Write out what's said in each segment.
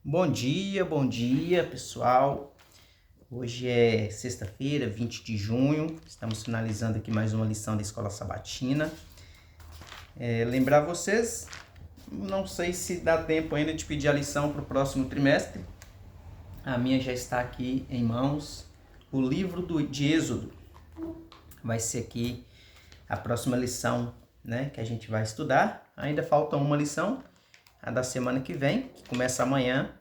Bom dia, pessoal. Hoje é sexta-feira, 20 de junho. Estamos finalizando aqui mais uma lição da Escola Sabatina. Lembrar vocês, não sei se dá tempo ainda de pedir a lição para o próximo trimestre. A minha já está aqui em mãos. O livro de Êxodo vai ser aqui a próxima lição, né, que a gente vai estudar. Ainda falta uma lição, a da semana que vem, que começa amanhã.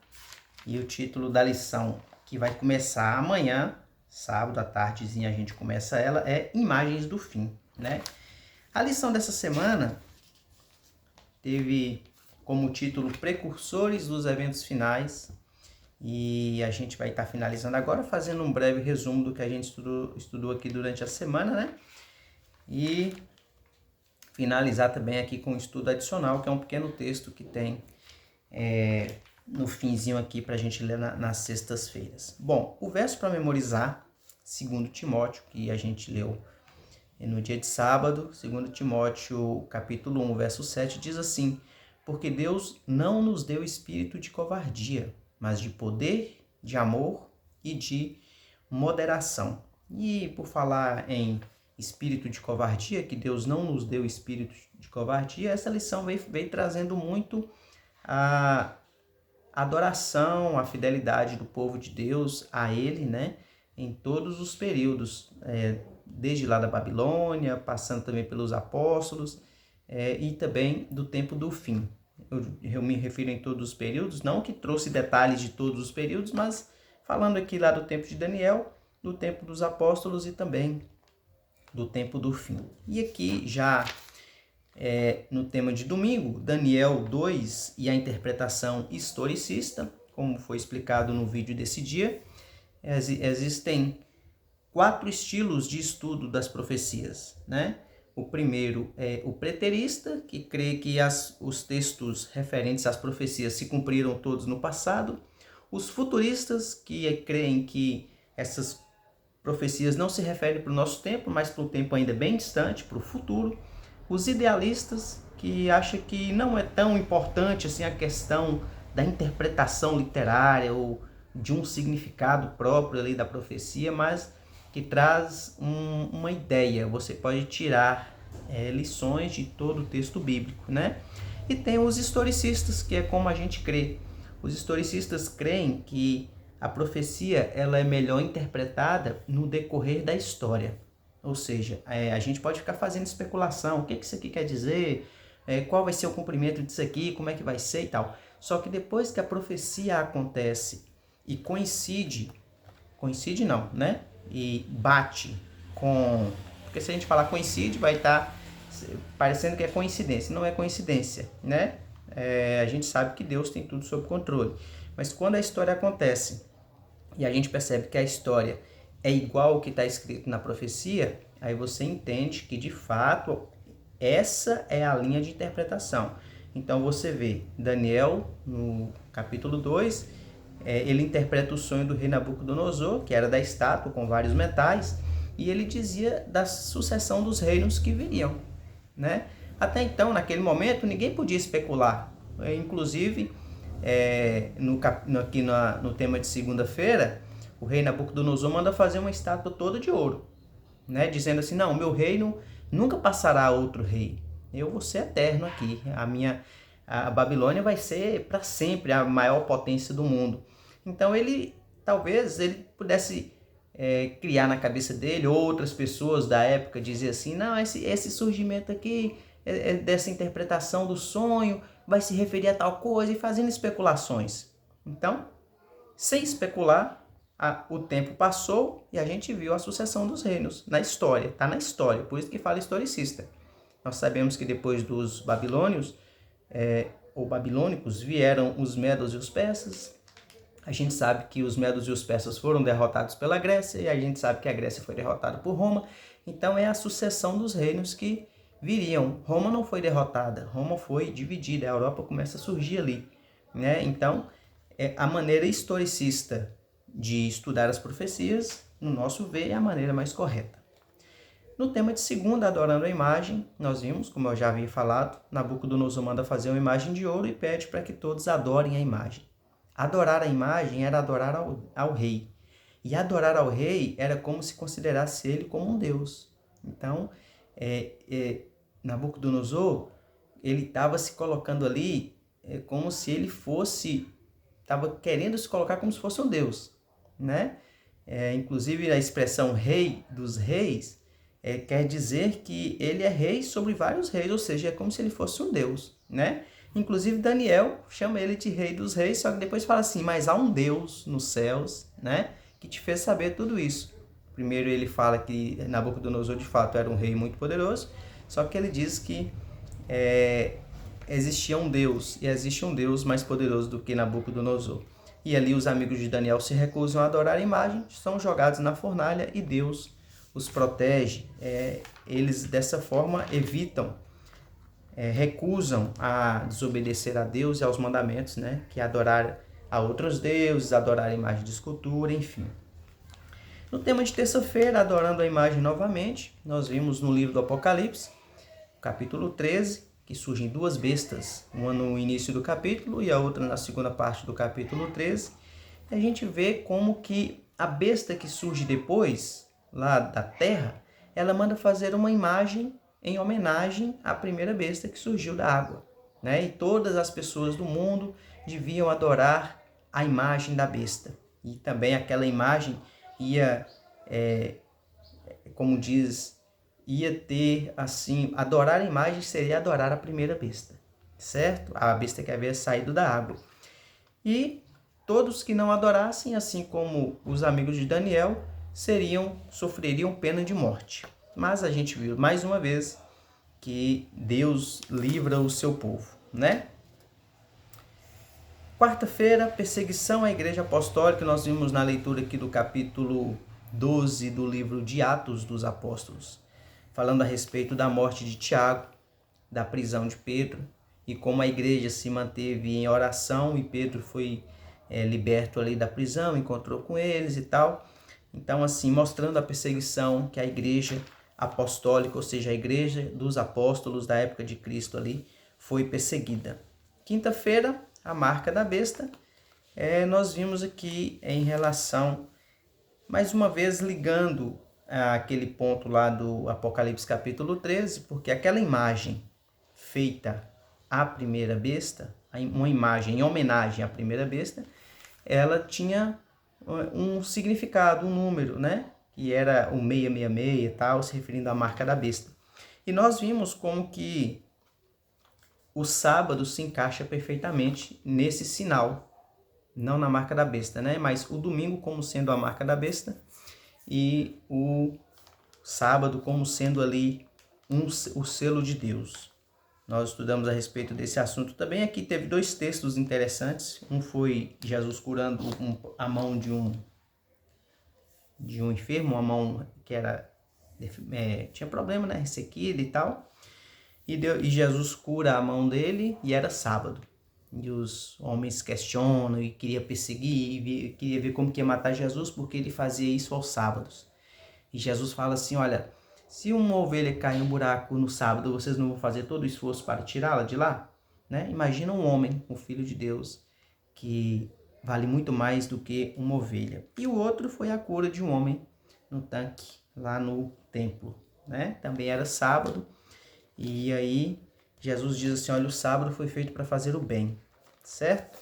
E o título da lição, que vai começar amanhã, sábado à tardezinha a gente começa ela, é Imagens do Fim, né? A lição dessa semana teve como título Precursores dos Eventos Finais. E a gente vai estar finalizando agora, fazendo um breve resumo do que a gente estudou aqui durante a semana, né? E finalizar também aqui com um estudo adicional, que é um pequeno texto que tem no finzinho aqui para a gente ler nas sextas-feiras. Bom, o verso para memorizar, 2 Timóteo, que a gente leu no dia de sábado, 2 Timóteo capítulo 1, verso 7, diz assim: porque Deus não nos deu espírito de covardia, mas de poder, de amor e de moderação. E por falar em espírito de covardia, que Deus não nos deu espírito de covardia, essa lição veio trazendo muito a adoração, a fidelidade do povo de Deus a Ele, né, em todos os períodos, desde lá da Babilônia, passando também pelos apóstolos, e também do tempo do fim. Eu me refiro em todos os períodos, não que trouxe detalhes de todos os períodos, mas falando aqui lá do tempo de Daniel, do tempo dos apóstolos e também do tempo do fim. E aqui já no tema de domingo, Daniel 2 e a interpretação historicista, como foi explicado no vídeo desse dia. Existem 4 estilos de estudo das profecias, né? O primeiro é o preterista, que crê que os textos referentes às profecias se cumpriram todos no passado. Os futuristas, que creem que essas profecias não se referem para o nosso tempo, mas para um tempo ainda bem distante, para o futuro. Os idealistas, que acham que não é tão importante assim a questão da interpretação literária ou de um significado próprio ali da profecia, mas que traz uma ideia. Você pode tirar lições de todo o texto bíblico, né? E tem os historicistas, que é como a gente crê. Os historicistas creem que a profecia ela é melhor interpretada no decorrer da história. Ou seja, a gente pode ficar fazendo especulação, o que isso aqui quer dizer, qual vai ser o cumprimento disso aqui, como é que vai ser e tal. Só que depois que a profecia acontece e coincide não, né? E bate com... Porque se a gente falar coincide, vai estar parecendo que é coincidência. Não é coincidência, né? A gente sabe que Deus tem tudo sob controle. Mas quando a história acontece e a gente percebe que a história é igual ao que está escrito na profecia, aí você entende que, de fato, essa é a linha de interpretação. Então, você vê Daniel, no capítulo 2, ele interpreta o sonho do rei Nabucodonosor, que era da estátua com vários metais, e ele dizia da sucessão dos reinos que viriam, né? Até então, naquele momento, ninguém podia especular. Inclusive, aqui no tema de segunda-feira, o rei Nabucodonosor manda fazer uma estátua toda de ouro, né? Dizendo assim, não, meu reino nunca passará a outro rei. Eu vou ser eterno aqui. A Babilônia vai ser para sempre a maior potência do mundo. Então talvez ele pudesse criar na cabeça dele, outras pessoas da época dizer assim, não, esse surgimento aqui, dessa interpretação do sonho, vai se referir a tal coisa, e fazendo especulações. Então, sem especular, o tempo passou e a gente viu a sucessão dos reinos na história, está na história, por isso que fala historicista. Nós sabemos que depois dos babilônios, ou babilônicos, vieram os medos e os persas. A gente sabe que os medos e os persas foram derrotados pela Grécia, e a gente sabe que a Grécia foi derrotada por Roma. Então é a sucessão dos reinos que viriam. Roma não foi derrotada, Roma foi dividida, a Europa começa a surgir ali, né? Então, a maneira historicista de estudar as profecias, no nosso ver, é a maneira mais correta. No tema de segunda, adorando a imagem, nós vimos, como eu já havia falado, Nabucodonosor manda fazer uma imagem de ouro e pede para que todos adorem a imagem. Adorar a imagem era adorar ao rei. E adorar ao rei era como se considerasse ele como um deus. Então, Nabucodonosor, ele estava se colocando ali como se ele fosse, estava querendo se colocar como se fosse um deus, né? Inclusive a expressão rei dos reis quer dizer que ele é rei sobre vários reis, ou seja, é como se ele fosse um deus, né? Inclusive Daniel chama ele de rei dos reis, só que depois fala assim, mas há um Deus nos céus, né, que te fez saber tudo isso. Primeiro ele fala que Nabucodonosor de fato era um rei muito poderoso, só que ele diz que existia um Deus, e existe um Deus mais poderoso do que Nabucodonosor. E ali os amigos de Daniel se recusam a adorar a imagem, são jogados na fornalha e Deus os protege. Eles dessa forma evitam, recusam a desobedecer a Deus e aos mandamentos, né? Que é adorar a outros deuses, adorar a imagem de escultura, enfim. No tema de terça-feira, adorando a imagem novamente, nós vimos no livro do Apocalipse, capítulo 13, que surgem duas bestas, uma no início do capítulo e a outra na segunda parte do capítulo 13. E a gente vê como que a besta que surge depois, lá da terra, ela manda fazer uma imagem em homenagem à primeira besta que surgiu da água, né? E todas as pessoas do mundo deviam adorar a imagem da besta. E também aquela imagem ia, como diz, ia ter assim, adorar a imagem seria adorar a primeira besta, certo? A besta que havia saído da água. E todos que não adorassem, assim como os amigos de Daniel, sofreriam pena de morte. Mas a gente viu mais uma vez que Deus livra o seu povo, né? Quarta-feira, perseguição à Igreja Apostólica. Nós vimos na leitura aqui do capítulo 12 do livro de Atos dos Apóstolos, falando a respeito da morte de Tiago, da prisão de Pedro, e como a igreja se manteve em oração e Pedro foi liberto ali da prisão, encontrou com eles e tal. Então, assim, mostrando a perseguição que a igreja apostólica, ou seja, a igreja dos apóstolos da época de Cristo ali, foi perseguida. Quinta-feira, a marca da besta. Nós vimos aqui em relação, mais uma vez ligando aquele ponto lá do Apocalipse capítulo 13, porque aquela imagem feita à primeira besta, uma imagem em homenagem à primeira besta, ela tinha um significado, um número, né? Que era o 666 e tal, se referindo à marca da besta. E nós vimos como que o sábado se encaixa perfeitamente nesse sinal, não na marca da besta, né? Mas o domingo como sendo a marca da besta e o sábado como sendo ali o selo de Deus. Nós estudamos a respeito desse assunto também. Aqui teve dois textos interessantes. Um foi Jesus curando a mão de um enfermo, uma mão que tinha problema, né? Ressequida e tal. E Jesus cura a mão dele e era sábado. E os homens questionam e queria perseguir, e queria ver como que ia matar Jesus, porque ele fazia isso aos sábados. E Jesus fala assim, olha, se uma ovelha cair em um buraco no sábado, vocês não vão fazer todo o esforço para tirá-la de lá? Né? Imagina um homem, um filho de Deus, que vale muito mais do que uma ovelha. E o outro foi a cura de um homem no tanque, lá no templo. Né? Também era sábado. E aí Jesus diz assim, olha, o sábado foi feito para fazer o bem, certo?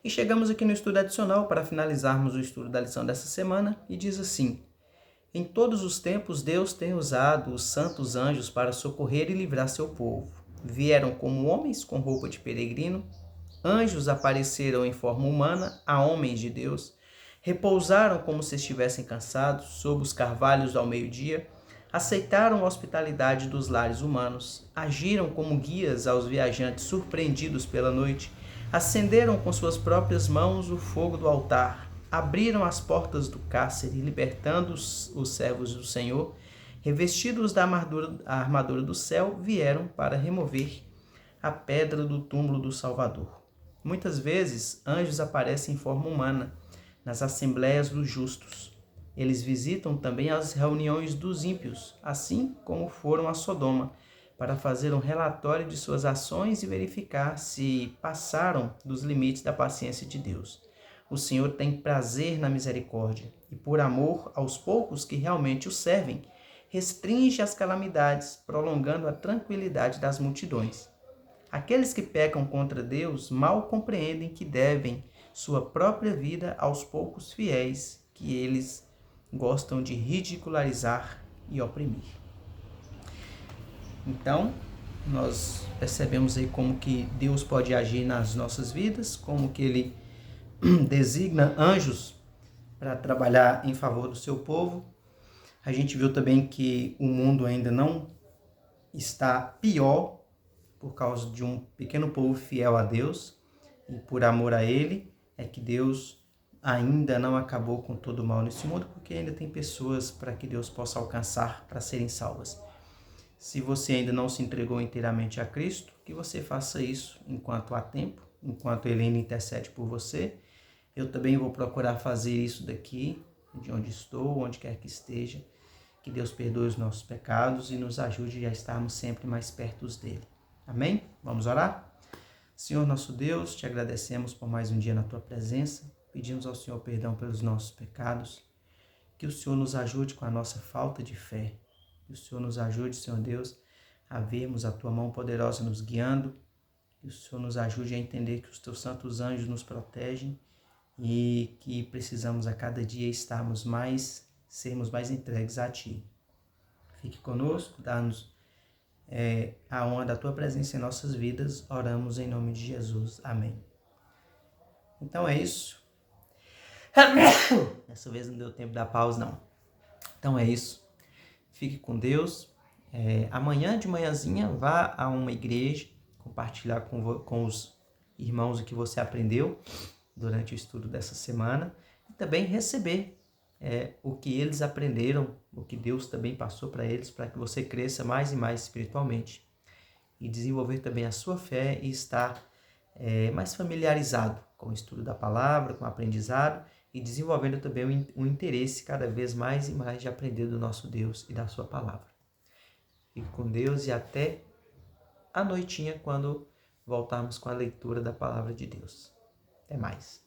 E chegamos aqui no estudo adicional para finalizarmos o estudo da lição dessa semana e diz assim, em todos os tempos Deus tem usado os santos anjos para socorrer e livrar seu povo. Vieram como homens com roupa de peregrino, anjos apareceram em forma humana a homens de Deus, repousaram como se estivessem cansados sob os carvalhos ao meio-dia, aceitaram a hospitalidade dos lares humanos, agiram como guias aos viajantes surpreendidos pela noite, acenderam com suas próprias mãos o fogo do altar, abriram as portas do cárcere, libertando os servos do Senhor, revestidos da armadura do céu, vieram para remover a pedra do túmulo do Salvador. Muitas vezes, anjos aparecem em forma humana nas assembleias dos justos. Eles visitam também as reuniões dos ímpios, assim como foram a Sodoma, para fazer um relatório de suas ações e verificar se passaram dos limites da paciência de Deus. O Senhor tem prazer na misericórdia e, por amor aos poucos que realmente o servem, restringe as calamidades, prolongando a tranquilidade das multidões. Aqueles que pecam contra Deus mal compreendem que devem sua própria vida aos poucos fiéis que eles gostam de ridicularizar e oprimir. Então, nós percebemos aí como que Deus pode agir nas nossas vidas, como que Ele designa anjos para trabalhar em favor do seu povo. A gente viu também que o mundo ainda não está pior por causa de um pequeno povo fiel a Deus, e por amor a Ele é que Deus ainda não acabou com todo o mal nesse mundo, porque ainda tem pessoas para que Deus possa alcançar para serem salvas. Se você ainda não se entregou inteiramente a Cristo, que você faça isso enquanto há tempo, enquanto Ele ainda intercede por você. Eu também vou procurar fazer isso daqui, de onde estou, onde quer que esteja. Que Deus perdoe os nossos pecados e nos ajude a estarmos sempre mais perto dele. Amém? Vamos orar? Senhor nosso Deus, te agradecemos por mais um dia na tua presença. Pedimos ao Senhor perdão pelos nossos pecados. Que o Senhor nos ajude com a nossa falta de fé. Que o Senhor nos ajude, Senhor Deus, a vermos a tua mão poderosa nos guiando. Que o Senhor nos ajude a entender que os teus santos anjos nos protegem e que precisamos a cada dia sermos mais entregues a ti. Fique conosco, dá-nos a honra da tua presença em nossas vidas. Oramos em nome de Jesus. Amém. Então é isso. Dessa vez não deu tempo da pausa, não. Então é isso. Fique com Deus. Amanhã de manhãzinha, vá a uma igreja, compartilhar com os irmãos o que você aprendeu durante o estudo dessa semana e também receber o que eles aprenderam, o que Deus também passou para eles, para que você cresça mais e mais espiritualmente e desenvolver também a sua fé e estar mais familiarizado com o estudo da palavra, com o aprendizado e desenvolvendo também um interesse cada vez mais e mais de aprender do nosso Deus e da sua palavra. Fique com Deus e até a noitinha quando voltarmos com a leitura da palavra de Deus. Até mais.